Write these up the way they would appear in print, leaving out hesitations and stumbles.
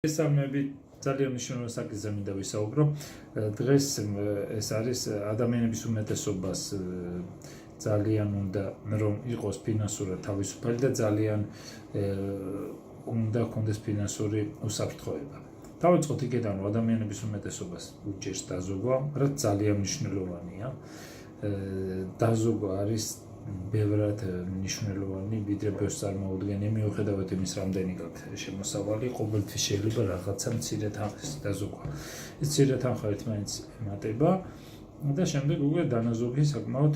სამები ძალიან მნიშვნელოვანი საკითხზე მინდა ვისაუბრო. დღეს ეს არის ადამიანების უმეტესობას ძალიან უნდა რომ იყოს ფინანსურად თავისუფალი და ძალიან უნდა ჰქონდეს ფინანსური უსაფრთხოება. დავიწყოთ იქედან, რომ ადამიანების უმეტესობას უჭერს დაზოგვა, რაც ძალიან მნიშვნელოვანია. დაზოგვა არის ბევრად მნიშვნელოვანი, ვიდრე ბევრს წარმოუდგენია, მიუხედავად იმის, რამდენი გაქვს შემოსავალი, ყოველთვის შეიძლება რაღაცა მცირე თანხის დაზოგვა. ეს მცირე თანხა ერთმანეთს ემატება და შემდეგ უკვე დანაზოგი საკმაოდ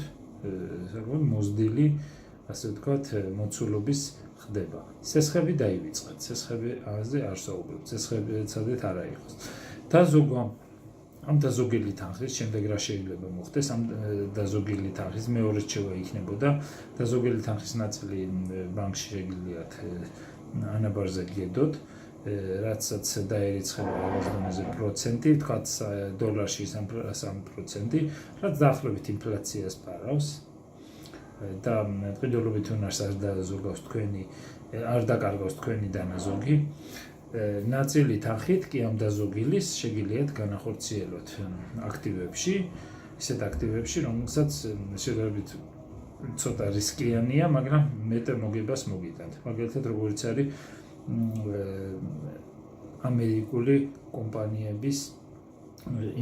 მოზრდილი, ასე ვთქვათ, მოცულობის ხდება. სესხები დაივიწყეთ, სესხები აზე არ საუბრობთ, სესხები ცადეთ არა იყოს. დაზოგვა ამ დაზოგილი თანხის შემდეგ რა შეიძლება მოხდეს? ამ დაზოგილი თანხის მეორე რჩევა იქნებოდა დაზოგილი თანხის ნაწილი ბანკში შეგიძლიათ ანაბარზე გიედოთ, რაცაც დაერიცხება რაღაც დონეზე პროცენტი, თქვათ დოლარში 3%, რაც დაახლოებით ინფლაციას პარავს და დღიდოლობით უნარს არ დაზოგავს თქვენი, არ დაკარგავს თქვენი დანაზოგი. ნაწილი თანხით კი ამ დაზოგილის შეგიძლიათ განახორციელოთ აქტივებში, ისეთ აქტივებში, რომელსაც შედარებით ცოტა რისკიანია, მაგრამ მეტ მოგებას მოგიტანთ. მაგალითად, როგორც არის ამერიკული კომპანიების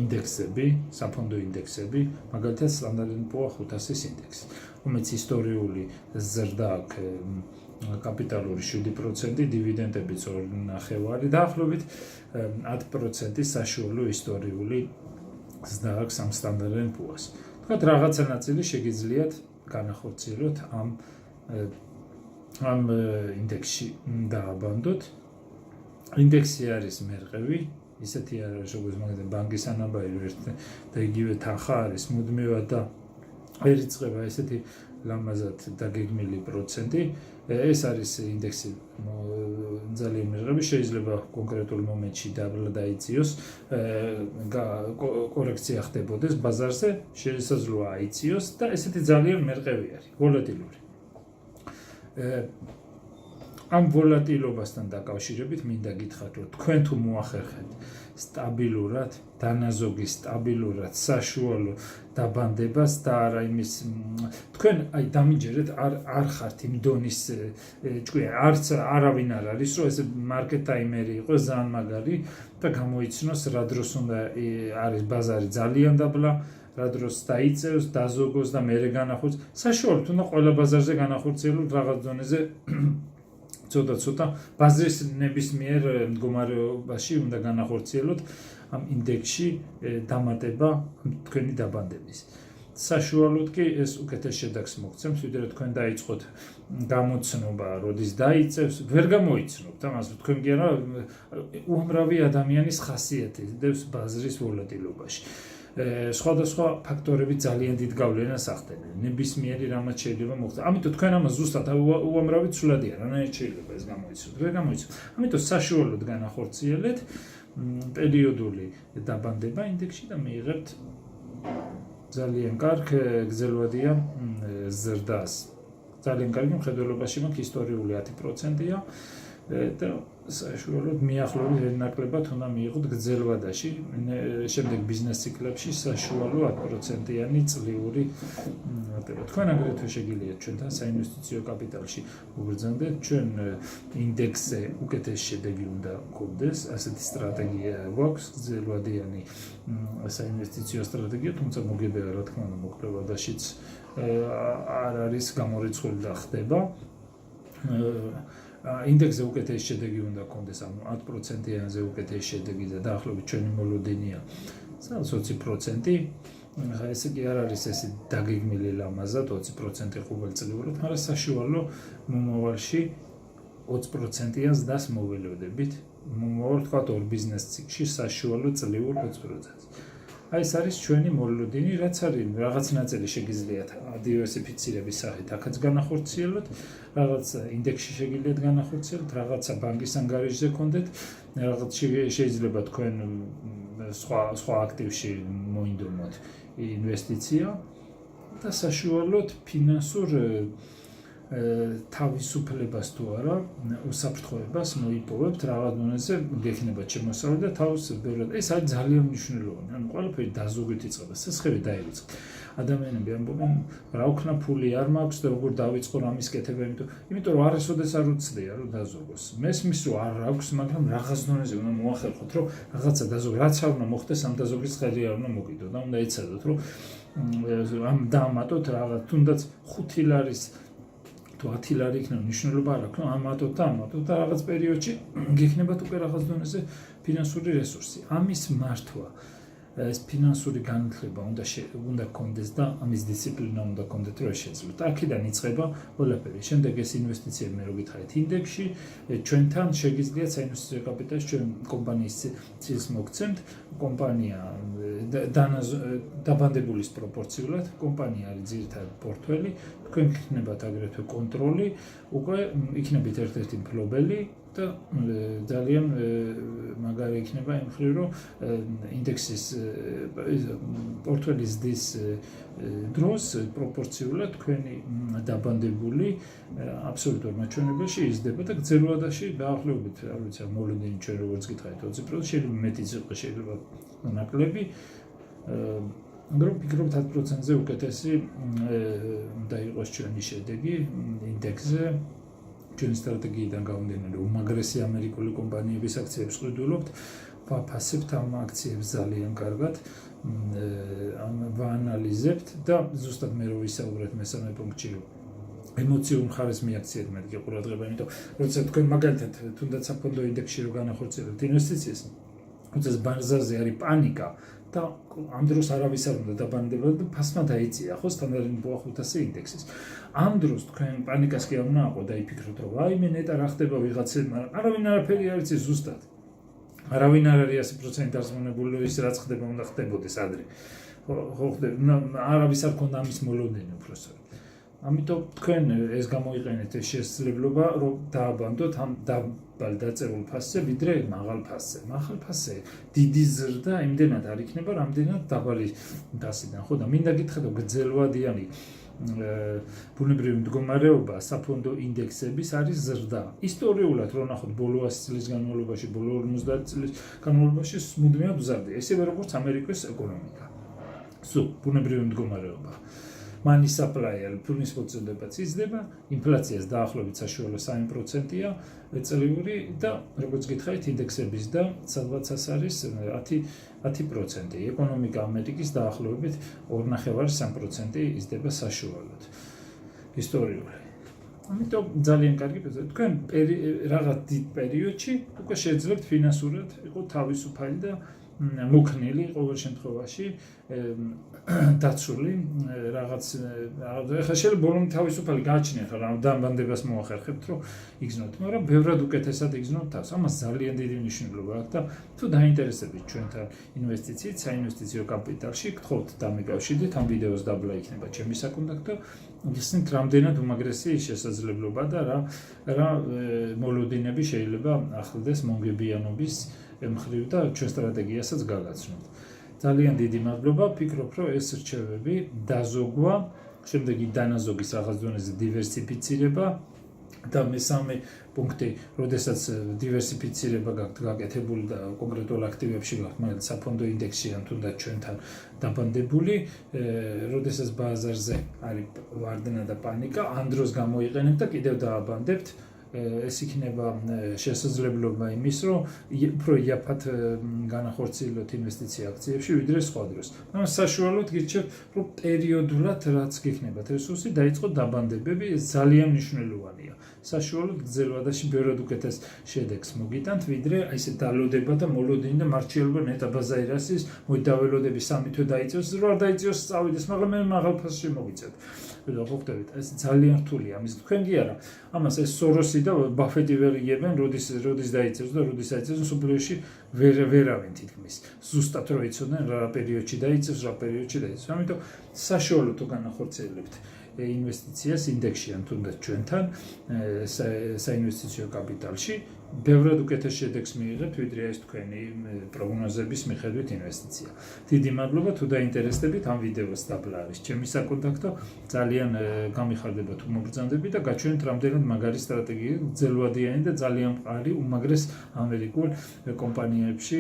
ინდექსები, საფონდო ინდექსები, მაგალითად Standard & Poor's 500-ის ინდექსი, რომელიც ისტორიული ზრდა აქვს კაპიტალური 7%, დივიდენდები 2.5, დაახლოებით 10% საშუალო ისტორიული ზრდა აქვს ამ Standard & Poor's. თქვათ რაღაცა ნაწილი შეგიძლიათ განახორციელოთ ამ ინდექსში დააბანდოთ. ინდექსი არის მერყევი, ისეთი არის, როგორც მაგალითად ბანკის ანაბარი და იგივე თანხა არის მუდმივად და ერიცხება ესეთი ლამაზად დაგეგმილი პროცენტი. ეს არის ინდექსი ძალიან მერყევი, შეიძლება კონკრეტულ მომენტში დაიწიოს, კორექცია ხდებოდეს ბაზარზე, შესაძლოა აიწიოს და ესეთი ძალიან მერყევი არის, ვოლატილური. ამ ვოლატილობასთან დაკავშირებით მინდა გითხრათ, რომ თქვენ თუ მოახერხეთ სტაბილურად, დანაზოგი სტაბილურად, საშუალო დაბანდებას და არა იმის, თქვენ დამიჯერეთ, არ ხართ იმ დონის ჭკვია, არც არავინ არ არის, რომ ეს მარკეტ ტაიმერი იყოს ძალიან მაგარი და გამოიცნოს რა დროს უნდა არის ბაზარი ძალიან დაბლა, რა დროს დაიწევს, დაზოგოს და მერე განახორციელოს. საშუალოდ უნდა ყველა ბაზარზე განახორციელოთ რაღაც დონეზე ცოტა ბაზრის ნებისმიერ მდგომარეობაში უნდა განახორციელოთ ამ ინდექსში დამატება თქვენი დაბანდების. საშუალოდ კი ეს უკეთეს შედეგს მოგცემს, ვიდრე თქვენ დაიწყოთ გამოცნობა, როდის დაიწევს, ვერ გამოიცნობთ, ამას თქვენ კი არა უამრავი ადამიანის ხასიათი დევს ბაზრის ვოლატილობაში. სხვადასხვა ფაქტორები ძალიან დიდ გავლენას ახდენენ. ნებისმიერი რამაც შეიძლება მოხდეს. ამიტომ თქვენ ამას ზუსტად უამრავი ცვლადია, რანაირად შეიძლება ეს გამოიცნოთ. ვერ გამოიცნოთ. ამიტომ საშუალოდ განახორციელეთ პერიოდული დაბანდება ინდექსში და მიიღებთ ძალიან კარგ გრძელვადიან ზრდას. ძალიან კარგი მხედველობაში მაქვს ისტორიული 10%-ია და საშუალოდ მიახლოებით ნაკლებად უნდა მიიღოთ გრძელვადაში, შემდეგ ბიზნეს ციკლებში საშუალო 10%-იანი წლიური მატება. თქვენ აგრეთვე შეგიძლიათ ჩვენთან საინვესტიციო კაპიტალში უგრძნოდეთ, ჩვენ ინდექსზე უკეთეს შედეგი უნდა გქონდეს, ასეთი სტრატეგია გვაქვს, გრძელვადიანი საინვესტიციო სტრატეგია, თუმცა მოგებია რა თქმა უნდა მოკლევადაშიც არ არის გამორიცხული და ხდება. ინდექსზე უკეთეს შედეგი უნდა გქონდეს, ანუ 10%-იანზე უკეთეს შედეგი და დაახლოებით ჩვენი მოლოდინია 20%. ეს კი არ არის ესე დაგეგმილი ლამაზად 20% ყოველწლიურად, მაგრამ საშუალო მომავალში 20%-იან ზრდას მოველოდებით. მომავალ თქვათ ორ ბიზნეს ციკლში საშუალო წლიურ 20%. აი ეს არის ჩვენი მოლოდინი, რაც არის რაღაც ნაწილი შეგიძლიათ დივერსიფიცირების სახით აქაც განახორციელოთ, რაღაც ინდექსში შეგიძლიათ განახორციელოთ, რაღაცა ბანკის ანგარიშზე გქონდეთ, რაღაც შეიძლება თქვენ სხვა აქტივში მოინდომოთ ინვესტიცია და საშუალოდ ფინანსურ თავისუფლებას თუ არა უსაფრთხოებას მოიპოვებთ რაღაც დონეზე გექნებათ შემოსავალი და თავს ბევრად ეს არის ძალიან მნიშვნელოვანი ანუ ყველაფერი დაზოგით იწყება სესხები დაივიწყეთ ადამიანები ამბობენ რა ვქნა ფული არ მაქვს და როგორ დავიწყო რამის კეთება იმიტომ რომ არასოდეს არ უცდია რომ დაზოგოს მესმის რომ არ აქვს მაგრამ რაღაც დონეზე უნდა მოახერხოთ რომ რაღაცა დაზოგ რაც არ უნდა მოხდეს ამ დაზოგის ხელი არ უნდა მოგიდო და უნდა ეცადოთ რომ ამ დაამატოთ რაღაც თუნდაც 5 ლარის თუ 10 ლარი იქნება მნიშვნელობა არ აქვს რომ ამატოთ და რაღაც პერიოდში გექნებათ უკვე რაღაც დონეზე ფინანსური რესურსი ამის მართვა ეს ფინანსური განათლება უნდა გქონდეს და ამის დისციპლინა უნდა გქონდეთ რომ შეძლოთ. აქედან იწყება ყველაფერი. შემდეგ ეს ინვესტიციები მე რო გითხარით ინდექსში, ჩვენთან შეგიძლიათ საინვესტიციო კაპიტალში ჩვენ კომპანიის ცილს მოგცემთ. კომპანია დაბანდებულის პროპორციულად, კომპანია არის ძირითადად პორტფელი, თქვენ გქნებათ აგრეთვე კონტროლი, უკვე იქნებით ერთ-ერთი მფლობელი და ძალიან მაგარი იქნება იმ მხრივ რომ ინდექსის პორტფელის დის დროს პროპორციულად თქვენი დაბანდებული აბსოლუტურ მაჩვენებელში იზრდება და გრძელვადაში დაახლოებით არ ვიცი მოლოდინი ჩვენ როგორც გითხარით 20% შეიძლება მეტიც იყოს შეიძლება ნაკლები მაგრამ ვფიქრობ 10%-ზე უკეთესი უნდა იყოს ჩვენი შედეგი ინდექსზე ჩვენი სტრატეგიიდან გამომდინარე უმაგრესი ამერიკული კომპანიების აქციებს ყიდულობთ ვაფასებთ ამ აქციებს ძალიან კარგად ვაანალიზებთ და ზუსტად მე რო ვისაუბრეთ მესამე პუნქტში ემოციურ მხარეს მიაქციეთ მეთქი ყურადღება იმიტომ როცა თქვენ მაგალითად თუნდაც საფონდო ინდექსში რო განახორციელებთ ინვესტიციას როცა ბაზარზე არის პანიკა და ამ დროს არავის არ უნდა დაბანდება და ფასმა დაიწია ხო სტანდარტული 500 ინდექსის ამ დროს თქვენ პანიკას კი არ უნდა აყო დაიფიქროთ რომ აი მე ნეტა რა ხდება ვიღაცე მაგრამ არავინ არაფერი არ იცის ზუსტად არავინ არ არის 100% დასმონებული ის რაც ხდება უნდა ხდებოდეს ადრე ხო ხდება არავის არ ქონდა ამის მოლოდინი უბრალოდ ამიტომ თქვენ ეს გამოიყენეთ ეს შესაძლებლობა რომ დააბანდოთ ამ დაბალ დაწერულ ფასზე ვიდრე მაღალ ფასზე. მაღალ ფასზე დიდი ზრდა იმდენად არ იქნება, რამდენად დაბალი ფასიდან. ხო და მინდა გითხრათ რომ გრძელვადიანი ბუნებრივი მდგომარეობა საფონდო ინდექსების არის ზრდა. ისტორიულად რო ნახოთ ბოლო 100 წლის განმავლობაში, ბოლო 50 წლის განმავლობაში მუდმივად მზარდია. ესევე როგორც ამერიკის ეკონომიკა. სულ ბუნებრივი მდგომარეობა. Money supply ფულის მოწოდებაც იზრდება, ინფლაციას დაახლოებით საშუალო 3%-ია წლიური და როგორც გითხარით ინდექსების და სადღაც არის 10%. ეკონომიკა ამერიკის დაახლოებით 2.5-3% იზრდება საშუალოდ. ისტორიული. ამიტომ ძალიან კარგი პერიოდი. თქვენ რაღაც დიდ პერიოდში უკვე შეძლებთ ფინანსურად იყო თავისუფალი და მოქნილი ყოველ შემთხვევაში დაცული რაღაც ახლა შეიძლება ბოლომდე თავისუფალი გააჩნიათ რა დაბანდებას მოახერხებთ რომ იგზნოთ მაგრამ ბევრად უკეთესად იგზნოთ თავს ამას ძალიან დიდი მნიშვნელობა აქვს და თუ დაინტერესებით ჩვენთან ინვესტიციით საინვესტიციო კაპიტალში გთხოვთ დამიკავშირდით ამ ვიდეოს დაბლა იქნება ჩემი საკონტაქტო ისინი რამდენად უმაგრესი შესაძლებლობა და რა მოლოდინები შეიძლება ახლდეს მონგებიანობის მხრივ და ჩვენ სტრატეგიასაც გაგაცნოთ. ძალიან დიდი მადლობა, ვფიქრობ, რომ ეს რჩევები დაზოგვა, შემდეგი დანაზოგის რაღაც დონეზე დივერსიფიცირება და მესამე პუნქტი, როდესაც დივერსიფიცირება გაქვთ გაკეთებული და კონკრეტულ აქტივებში გაქვთ, მაგალითად საფონდო ინდექსში ან თუნდაც ჩვენთან დაბანდებული, როდესაც ბაზარზე არის ვარდნა და პანიკა, ამ დროს გამოიყენებთ და კიდევ დააბანდებთ ეს იქნება შესაძლებლობა იმის, რომ უფრო იაფად განახორციელოთ ინვესტიცია აქციებში, ვიდრე სხვა დროს. მაგრამ საშუალოდ გირჩევთ, რომ პერიოდულად რაც გექნებათ რესურსი, დაიწყოთ დაბანდებები, ეს ძალიან მნიშვნელოვანია. საშუალოდ გრძელვადაში ბევრად უკეთეს შედეგს მოგიტანთ, ვიდრე აი ესე დალოდება და მოლოდინი და მარჩიელობა ნეტა ბაზაირასის, მოიdavelodები 3 თვე დაიწევს, რა დაიწევს წავიდეს, მაგრამ მე მაღალ ფასში მოგიწევთ. და ხო ხდებით, ეს ძალიან რთულია, ამის თქვენ კი არა. ამას ეს სოროსი და ბაფეტი ვერ იგებენ, როდის დაიწევს და როდის აიწევს, სუპლიოში ვერავინ თითქმის. ზუსტად რო იცოდნენ რა პერიოდში დაიწევს, რა პერიოდში დაიწევს. ამიტომ საშუალოდ თუ განახორციელებთ ინვესტიციას ინდექსში ან თუნდაც ჩვენთან საინვესტიციო კაპიტალში ბევრად უკეთეს შედეგს მიიღებთ, ვიდრე ეს თქვენი პროგნოზების მიხედვით ინვესტიცია. დიდი მადლობა, თუ დაინტერესდებით ამ ვიდეოს დაბლა არის ჩემი საკონტაქტო, ძალიან გამიხარდება თუ მოგბრძანდებით და გაჩვენეთ რამდენად მაგარი სტრატეგია, ძელვადიანი და ძალიან მყარი უმაგრეს ამერიკულ კომპანიებში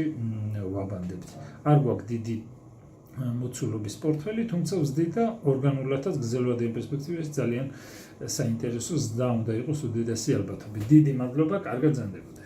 ვაბანდებთ. არ გვაქვს დიდი მოცულობის პორტფელი, თუმცა ვზდით და ორგანულადაც გრძელვადიან პერსპექტივაში ძალიან საინტერესო ზრდა უნდა იყოს უდიდესი ალბათობით. დიდი მადლობა, კარგად ბრძანდებოდეთ.